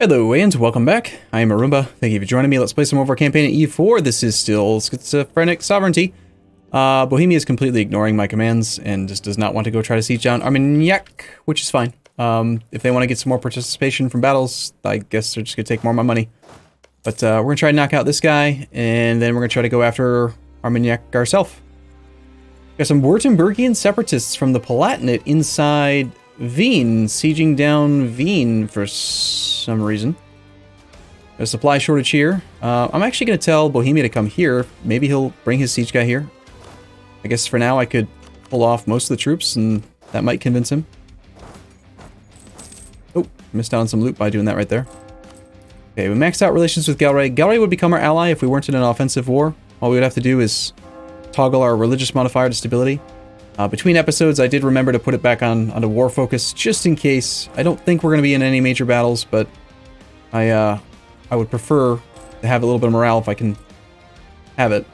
Hello and welcome back. I am Arumba. Thank you for joining me. Let's play some more of our campaign at EU4. This is still Schizophrenic Sovereignty. Bohemia is completely ignoring my commands and just does not want to go try to siege down Armagnac, which is fine. If they want to get some more participation from battles, I guess they're just going to take more of my money. But we're going to try to knock out this guy, and then we're going to try to go after Armagnac ourselves. Got some Württembergian separatists from the Palatinate inside Wien, sieging down Wien for some reason. There's a supply shortage here. I'm actually going to tell Bohemia to come here. Maybe he'll bring his siege guy here. I guess for now I could pull off most of the troops, and that might convince him. Oh, missed out on some loot by doing that right there. Okay, we maxed out relations with Galray. Galray would become our ally if we weren't in an offensive war. All we would have to do is toggle our religious modifier to stability. Between episodes, I did remember to put it back on a war focus, just in case. I don't think we're going to be in any major battles, but I would prefer to have a little bit of morale if I can have it.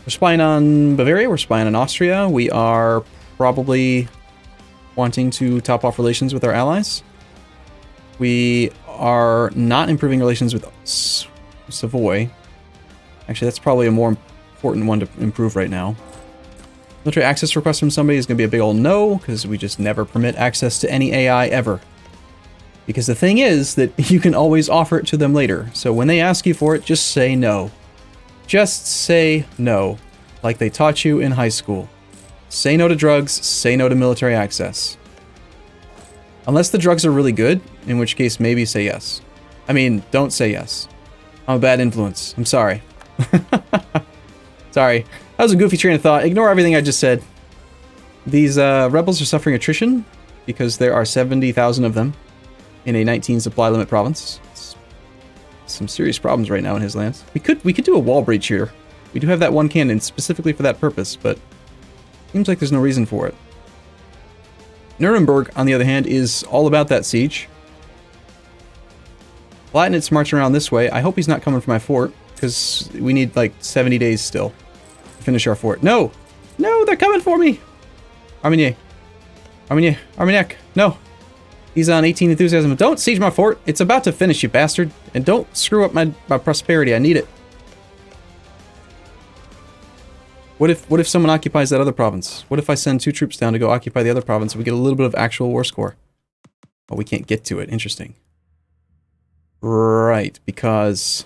We're spying on Bavaria, we're spying on Austria. We are probably wanting to top off relations with our allies. We are not improving relations with Savoy. Actually, that's probably a more important one to improve right now. Military access request from somebody is going to be a big old no, because we just never permit access to any AI ever. Because the thing is that you can always offer it to them later, so when they ask you for it, just say no. Just say no, like they taught you in high school. Say no to drugs, say no to military access. Unless the drugs are really good, in which case maybe say yes. I mean, don't say yes. I'm a bad influence. I'm sorry. Sorry. That was a goofy train of thought. Ignore everything I just said. These rebels are suffering attrition because there are 70,000 of them in a 19 supply limit province. It's some serious problems right now in his lands. We could do a wall breach here. We do have that one cannon specifically for that purpose, but seems like there's no reason for it. Nuremberg, on the other hand, is all about that siege. Latinet's marching around this way. I hope he's not coming for my fort, because we need like 70 days still to finish our fort. No! No, they're coming for me! Armagnac. Armagnac. Armagnac. No. He's on 18 enthusiasm. Don't siege my fort. It's about to finish, you bastard. And don't screw up my prosperity. I need it. What if someone occupies that other province? What if I send 2 troops down to go occupy the other province and we get a little bit of actual war score? Oh, we can't get to it. Interesting. Right, because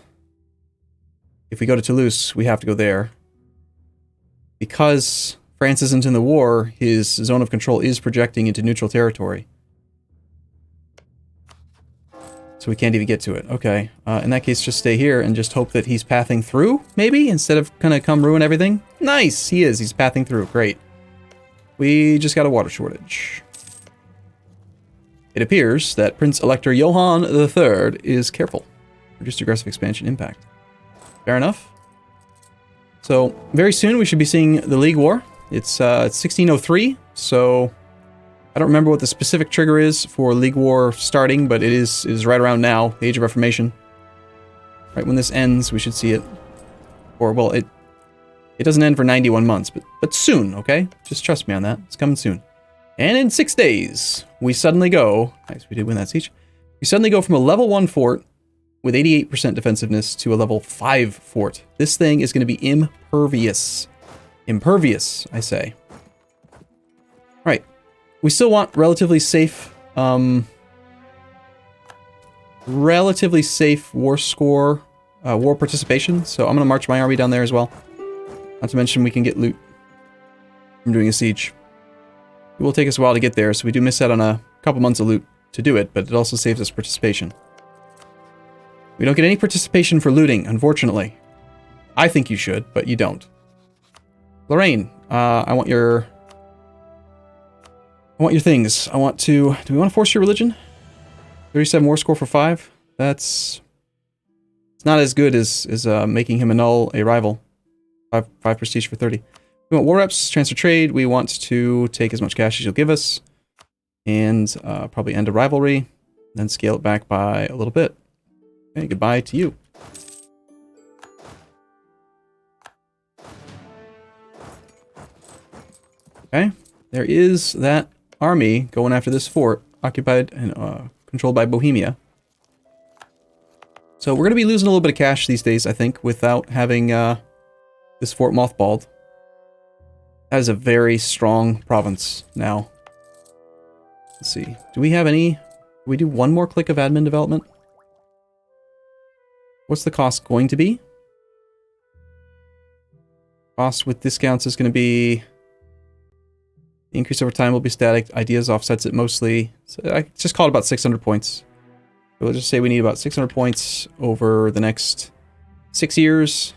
if we go to Toulouse, we have to go there. Because France isn't in the war, his zone of control is projecting into neutral territory. So we can't even get to it. Okay. In that case, just stay here and just hope that he's pathing through, maybe, instead of kind of come ruin everything. Nice! He is. He's pathing through. Great. We just got a water shortage. It appears that Prince Elector Johann III is careful. Reduced aggressive expansion impact. Fair enough. So, very soon we should be seeing the League War. It's 1603, so I don't remember what the specific trigger is for League War starting, but it is right around now, the Age of Reformation. Right when this ends, we should see it. Or, well, it doesn't end for 91 months, but soon, okay? Just trust me on that. It's coming soon. And in 6 days, we suddenly go... Nice, we did win that siege. We suddenly go from a level 1 fort with 88% defensiveness to a level 5 fort. This thing is going to be impervious. Impervious, I say. Right. We still want relatively safe war score, war participation, so I'm going to march my army down there as well. Not to mention we can get loot from doing a siege. It will take us a while to get there, so we do miss out on a couple months of loot to do it, but it also saves us participation. We don't get any participation for looting, unfortunately. I think you should, but you don't. Lorraine, I want your things. I want to... Do we want to force your religion? 37 war score for 5? It's not as good as making him annul a rival. 5 prestige for 30. We want war reps, transfer trade. We want to take as much cash as you'll give us. And probably end a rivalry. Then scale it back by a little bit. Okay, goodbye to you. Okay, there is that army going after this fort, occupied and controlled by Bohemia. So we're going to be losing a little bit of cash these days, I think, without having this fort mothballed. That is a very strong province now. Let's see. Do we have any... Do we do one more click of admin development? What's the cost going to be? Cost with discounts is going to be... The increase over time will be static. Ideas offsets it mostly. So I just call it about 600 points. We'll just say we need about 600 points over the next 6 years.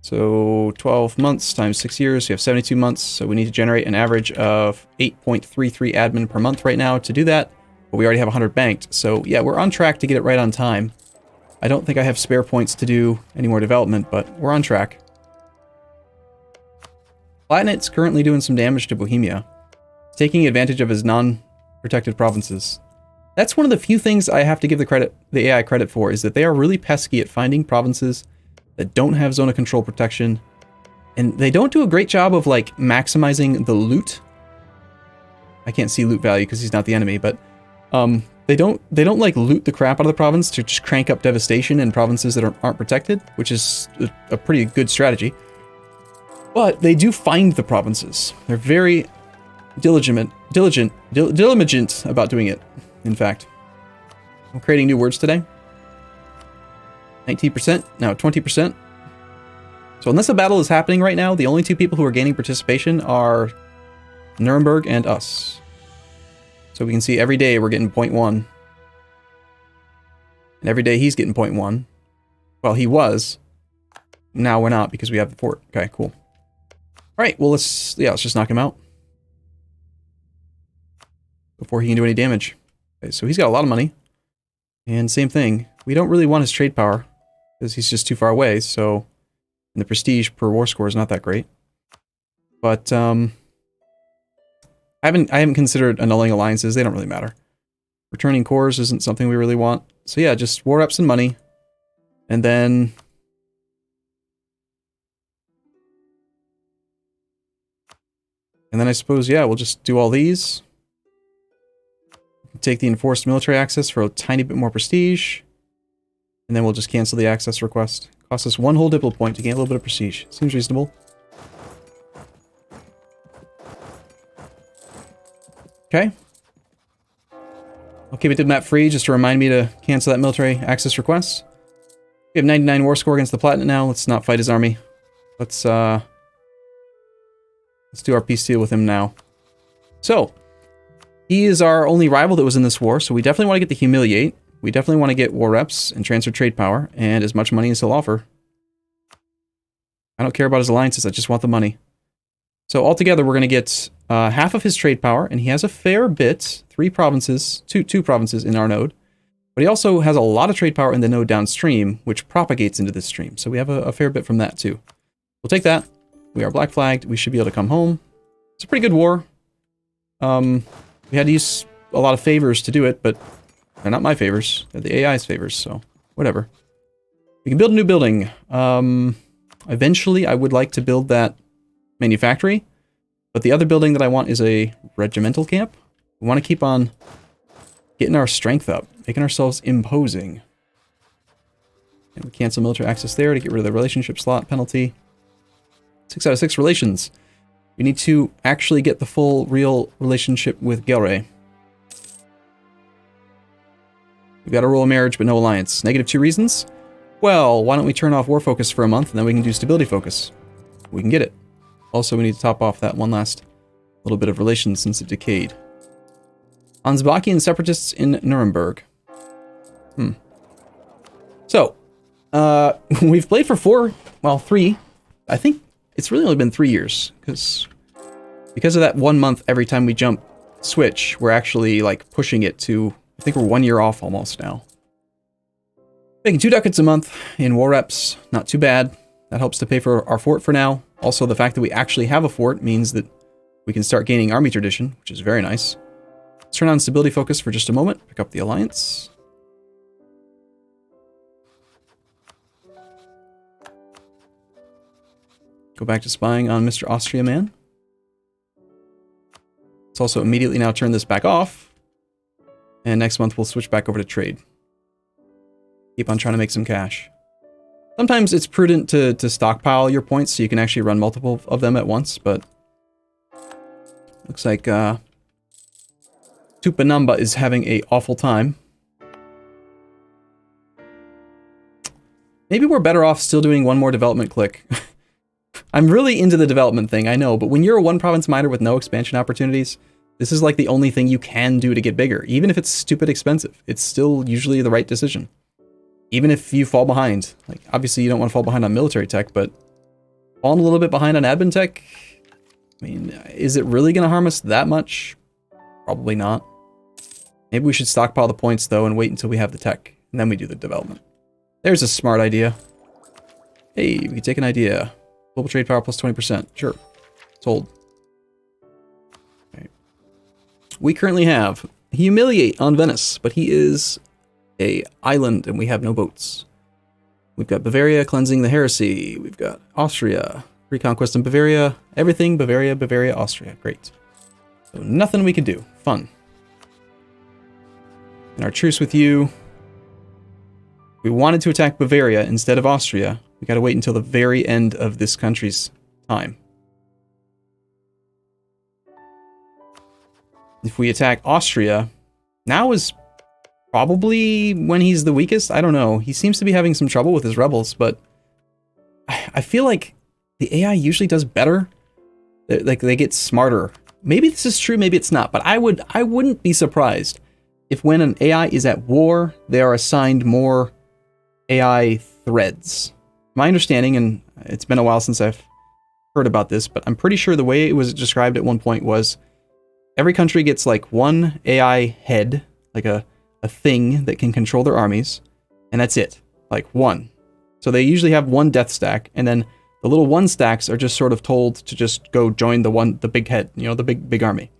So 12 months times 6 years, you have 72 months. So we need to generate an average of 8.33 admin per month right now to do that. But we already have 100 banked. So yeah, we're on track to get it right on time. I don't think I have spare points to do any more development, but we're on track. Platinet's currently doing some damage to Bohemia, taking advantage of his non-protected provinces. That's one of the few things I have to give the AI credit for, is that they are really pesky at finding provinces that don't have zone of control protection, and they don't do a great job of like maximizing the loot. I can't see loot value because he's not the enemy, but they don't like loot the crap out of the province to just crank up devastation in provinces that aren't protected, which is a pretty good strategy. But they do find the provinces. They're very diligent about doing it, in fact. I'm creating new words today. 19%, now 20%. So unless a battle is happening right now, the only two people who are gaining participation are Nuremberg and us. So we can see every day we're getting 0.1. And every day he's getting 0.1. Well, he was. Now we're not because we have the fort. Okay, cool. Alright, well let's just knock him out. Before he can do any damage. Okay, so he's got a lot of money. And same thing. We don't really want his trade power, because he's just too far away, so... And the prestige per war score is not that great. But, I haven't considered annulling alliances. They don't really matter. Returning cores isn't something we really want. So yeah, just war reps and money. And then... And then I suppose, yeah, we'll just do all these. Take the enforced military access for a tiny bit more prestige. And then we'll just cancel the access request. Costs us one whole diplo point to gain a little bit of prestige. Seems reasonable. Okay. I'll keep it to map free just to remind me to cancel that military access request. We have 99 war score against the Platinum now. Let's not fight his army. Let's do our peace deal with him now. So, he is our only rival that was in this war, so we definitely want to get the Humiliate. We definitely want to get war reps and transfer trade power, and as much money as he'll offer. I don't care about his alliances, I just want the money. So altogether, we're going to get half of his trade power, and he has a fair bit, two provinces in our node. But he also has a lot of trade power in the node downstream, which propagates into this stream. So we have a fair bit from that too. We'll take that. We are black flagged. We should be able to come home. It's a pretty good war. We had to use a lot of favors to do it, but they're not my favors. They're the AI's favors, so whatever. We can build a new building. Eventually, I would like to build that manufactory, but the other building that I want is a regimental camp. We want to keep on getting our strength up, making ourselves imposing. And we cancel military access there to get rid of the relationship slot penalty. 6 out of 6 relations. We need to actually get the full real relationship with Gelre. We've got a royal marriage, but no alliance. -2 reasons? Well, why don't we turn off war focus for a month, and then we can do stability focus. We can get it. Also, we need to top off that one last little bit of relations since it decayed. Ansbachian separatists in Nuremberg. So, we've played for 3. I think it's really only been 3 years, because of that 1 month every time we jump switch, we're actually like pushing it to, I think we're 1 year off almost now. Making 2 ducats a month in war reps, not too bad. That helps to pay for our fort for now. Also, the fact that we actually have a fort means that we can start gaining army tradition, which is very nice. Let's turn on stability focus for just a moment, pick up the alliance. Go back to spying on Mr. Austria Man. Let's also immediately now turn this back off. And next month we'll switch back over to trade. Keep on trying to make some cash. Sometimes it's prudent to stockpile your points so you can actually run multiple of them at once, but looks like Tupanamba is having an awful time. Maybe we're better off still doing one more development click. I'm really into the development thing, I know, but when you're a one province miner with no expansion opportunities, this is like the only thing you can do to get bigger. Even if it's stupid expensive, it's still usually the right decision. Even if you fall behind. Like, obviously you don't want to fall behind on military tech, but falling a little bit behind on admin tech, I mean, is it really going to harm us that much? Probably not. Maybe we should stockpile the points, though, and wait until we have the tech, and then we do the development. There's a smart idea. Hey, we can take an idea. Global trade power plus 20%. Sure. Sold. Okay. We currently have Humiliate on Venice, but he is a island, and we have no boats. We've got Bavaria cleansing the heresy. We've got Austria, reconquest in Bavaria. Everything Bavaria, Bavaria, Austria. Great. So nothing we can do. Fun. And our truce with you. We wanted to attack Bavaria instead of Austria. We gotta wait until the very end of this country's time. If we attack Austria, now is probably when he's the weakest. I don't know. He seems to be having some trouble with his rebels, but I feel like the AI usually does better. Like, they get smarter. Maybe this is true, maybe it's not, but I wouldn't be surprised if when an AI is at war, they are assigned more AI threads. My understanding, and it's been a while since I've heard about this, but I'm pretty sure the way it was described at one point was every country gets like one AI head, like a thing that can control their armies, and that's it. Like one. So they usually have one death stack, and then the little one stacks are just sort of told to just go join the big head, you know, the big army.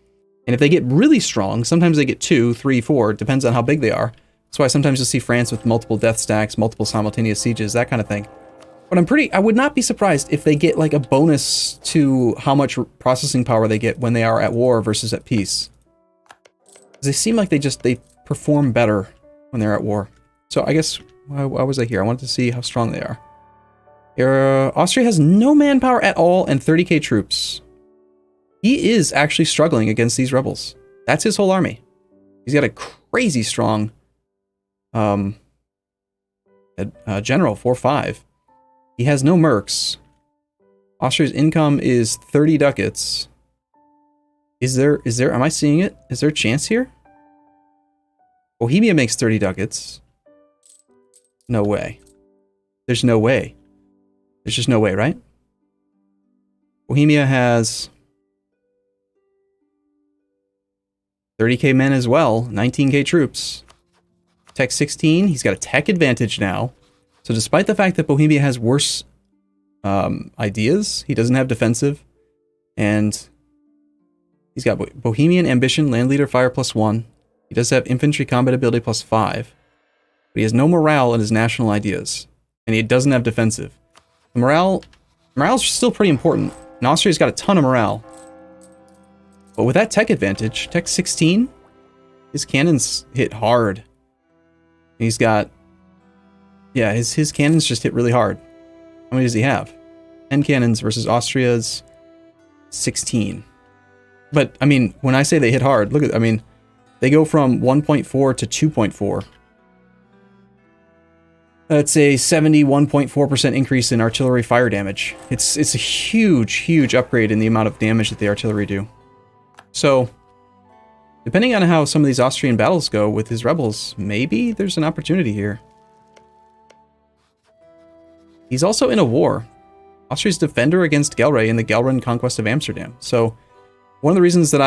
And if they get really strong, sometimes they get 2, 3, 4, depends on how big they are. That's why sometimes you'll see France with multiple death stacks, multiple simultaneous sieges, that kind of thing. But I would not be surprised if they get like a bonus to how much processing power they get when they are at war versus at peace. They seem like they perform better when they're at war. So I guess, why was I here? I wanted to see how strong they are. Austria has no manpower at all and 30k troops. He is actually struggling against these rebels. That's his whole army. He's got a crazy strong general, 4-5. He has no mercs. Austria's income is 30 ducats. Is there, am I seeing it? Is there a chance here? Bohemia makes 30 ducats. No way. There's no way. There's just no way, right? Bohemia has 30k men as well, 19k troops. Tech 16, he's got a tech advantage now. So despite the fact that Bohemia has worse ideas, he doesn't have defensive. And he's got Bohemian Ambition, Land Leader Fire +1. He does have Infantry Combat Ability +5. But he has no morale in his national ideas. And he doesn't have defensive. Morale's still pretty important. And Austria's got a ton of morale. But with that tech advantage, tech 16, his cannons hit hard. He's got, yeah, his cannons just hit really hard. How many does he have? 10 cannons versus Austria's 16. But, I mean, when I say they hit hard, look at, I mean, they go from 1.4 to 2.4. That's a 71.4% increase in artillery fire damage. It's a huge upgrade in the amount of damage that the artillery do. So, depending on how some of these Austrian battles go with his rebels, maybe there's an opportunity here. He's also in a war. Austria's defender against Gelre in the Gelran conquest of Amsterdam. So, one of the reasons that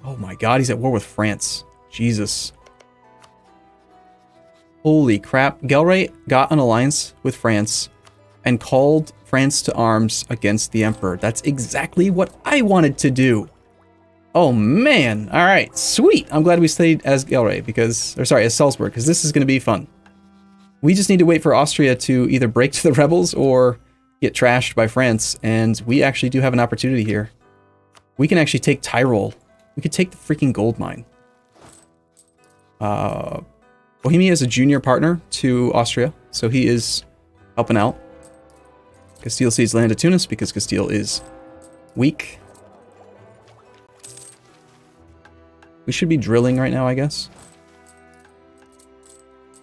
oh my god, he's at war with France. Jesus. Holy crap. Gelre got an alliance with France and called France to arms against the Emperor. That's exactly what I wanted to do. Oh man. All right. Sweet. I'm glad we stayed as Gelre because, or sorry, as Salzburg, because this is going to be fun. We just need to wait for Austria to either break to the rebels or get trashed by France. And we actually do have an opportunity here. We can actually take Tyrol. We could take the freaking gold mine. Bohemia is a junior partner to Austria, so he is helping out. Castile sees land to Tunis because Castile is weak. We should be drilling right now, I guess.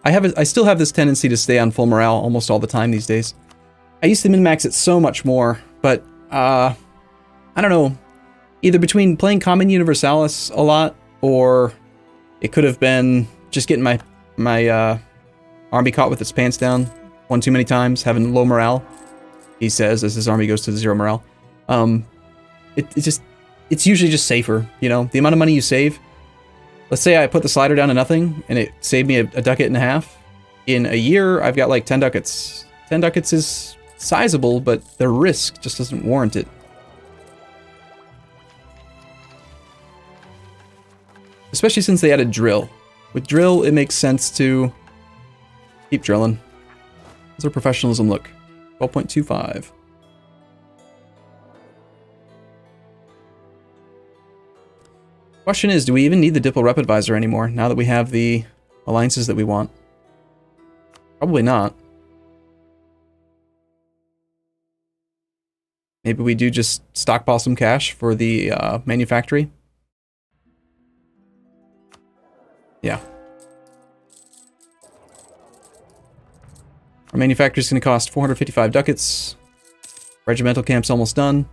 I still have this tendency to stay on full morale almost all the time these days. I used to min-max it so much more, but I don't know. Either between playing Common Universalis a lot, or it could have been just getting my army caught with its pants down one too many times, having low morale. He says as his army goes to 0 morale. It's usually just safer, you know. The amount of money you save. Let's say I put the slider down to nothing, and it saved me a ducat and a half. In a year, I've got like 10 ducats. 10 ducats is sizable, but the risk just doesn't warrant it. Especially since they added drill. With drill, it makes sense to keep drilling. How's our professionalism look? 12.25. Question is, do we even need the Diplo Rep Advisor anymore now that we have the alliances that we want? Probably not. Maybe we do just stockpile some cash for the manufactory. Yeah. Our manufactory is going to cost 455 ducats. Regimental camp's almost done.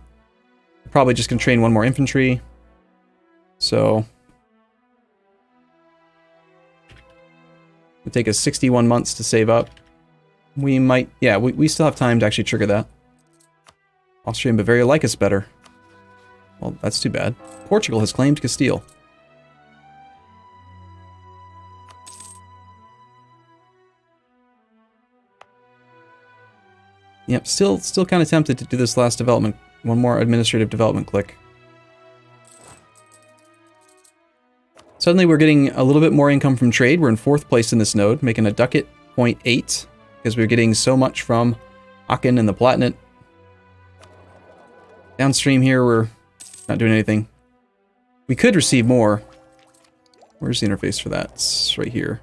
Probably just going to train one more infantry. So it'll take us 61 months to save up. We might, yeah, we still have time to actually trigger that. Austria and Bavaria like us better. Well, that's too bad. Portugal has claimed Castile. Yep, still kind of tempted to do this last development. One more administrative development click. Suddenly we're getting a little bit more income from trade. We're in 4th place in this node, making a ducat 0.8 because we're getting so much from Aachen and the Palatinate. Downstream here, we're not doing anything. We could receive more. Where's the interface for that? It's right here.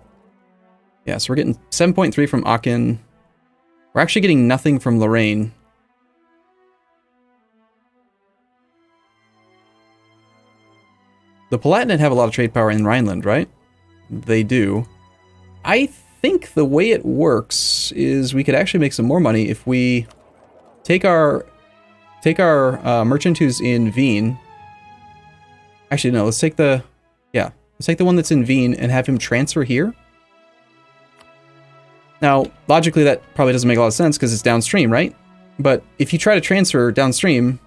Yeah, so we're getting 7.3 from Aachen. We're actually getting nothing from Lorraine. The Palatinate have a lot of trade power in Rhineland, right? They do. I think the way it works is we could actually make some more money if we take our merchant who's in Wien. Actually, no, let's take the one that's in Wien and have him transfer here. Now, logically, that probably doesn't make a lot of sense because it's downstream, right? But if you try to transfer downstream,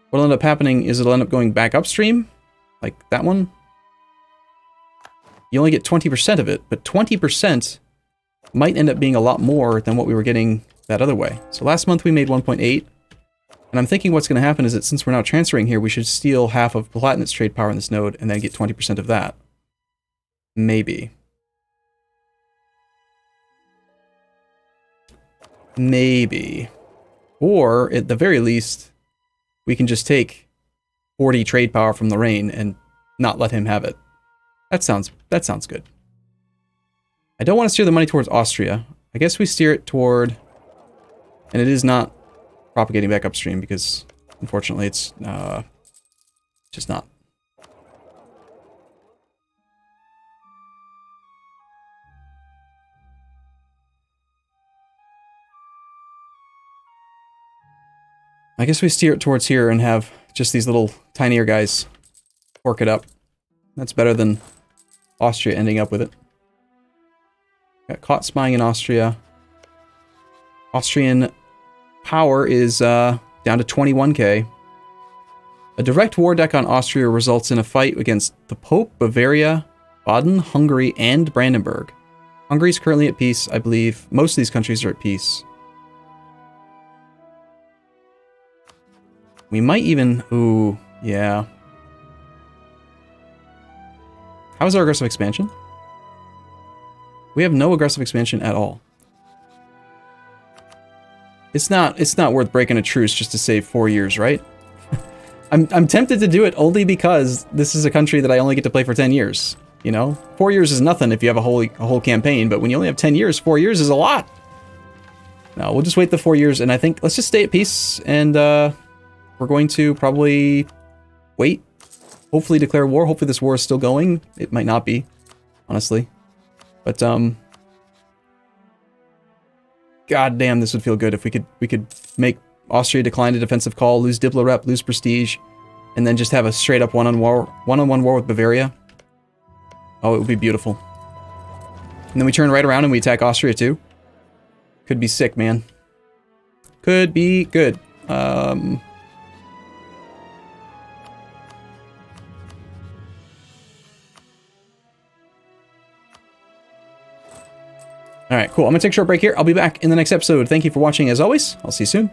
what'll end up happening is it'll end up going back upstream. Like that one. You only get 20% of it, but 20% might end up being a lot more than what we were getting that other way. So last month we made 1.8. And I'm thinking what's going to happen is that since we're now transferring here, we should steal half of Palatinate's trade power in this node and then get 20% of that. Maybe. Maybe. Or, at the very least, we can just take 40 trade power from Lorraine and not let him have it. That sounds good. I don't want to steer the money towards Austria. I guess we steer it toward... And it is not propagating back upstream because, unfortunately, it's just not. I guess we steer it towards here and have just these little tinier guys fork it up. That's better than Austria ending up with it. Got caught spying in Austria. Austrian power is down to 21k. A direct war deck on Austria results in a fight against the Pope, Bavaria, Baden, Hungary, and Brandenburg. Hungary's currently at peace, I believe. Most of these countries are at peace. We might even... Ooh, yeah. How is our aggressive expansion? We have no aggressive expansion at all. It's not worth breaking a truce just to save 4 years, right? I'm tempted to do it only because this is a country that I only get to play for 10 years. You know, 4 years is nothing if you have a whole campaign, but when you only have 10 years, 4 years is a lot. No, we'll just wait the 4 years, and I think let's just stay at peace, and we're going to probably wait. Hopefully declare war. Hopefully this war is still going. It might not be, honestly. But god damn, this would feel good if we could make Austria decline a defensive call, lose Diplo rep, lose prestige, and then just have a straight up one-on-one war with Bavaria. Oh, it would be beautiful. And then we turn right around and we attack Austria too. Could be sick, man. Could be good. Alright, cool. I'm gonna take a short break here. I'll be back in the next episode. Thank you for watching as always. I'll see you soon.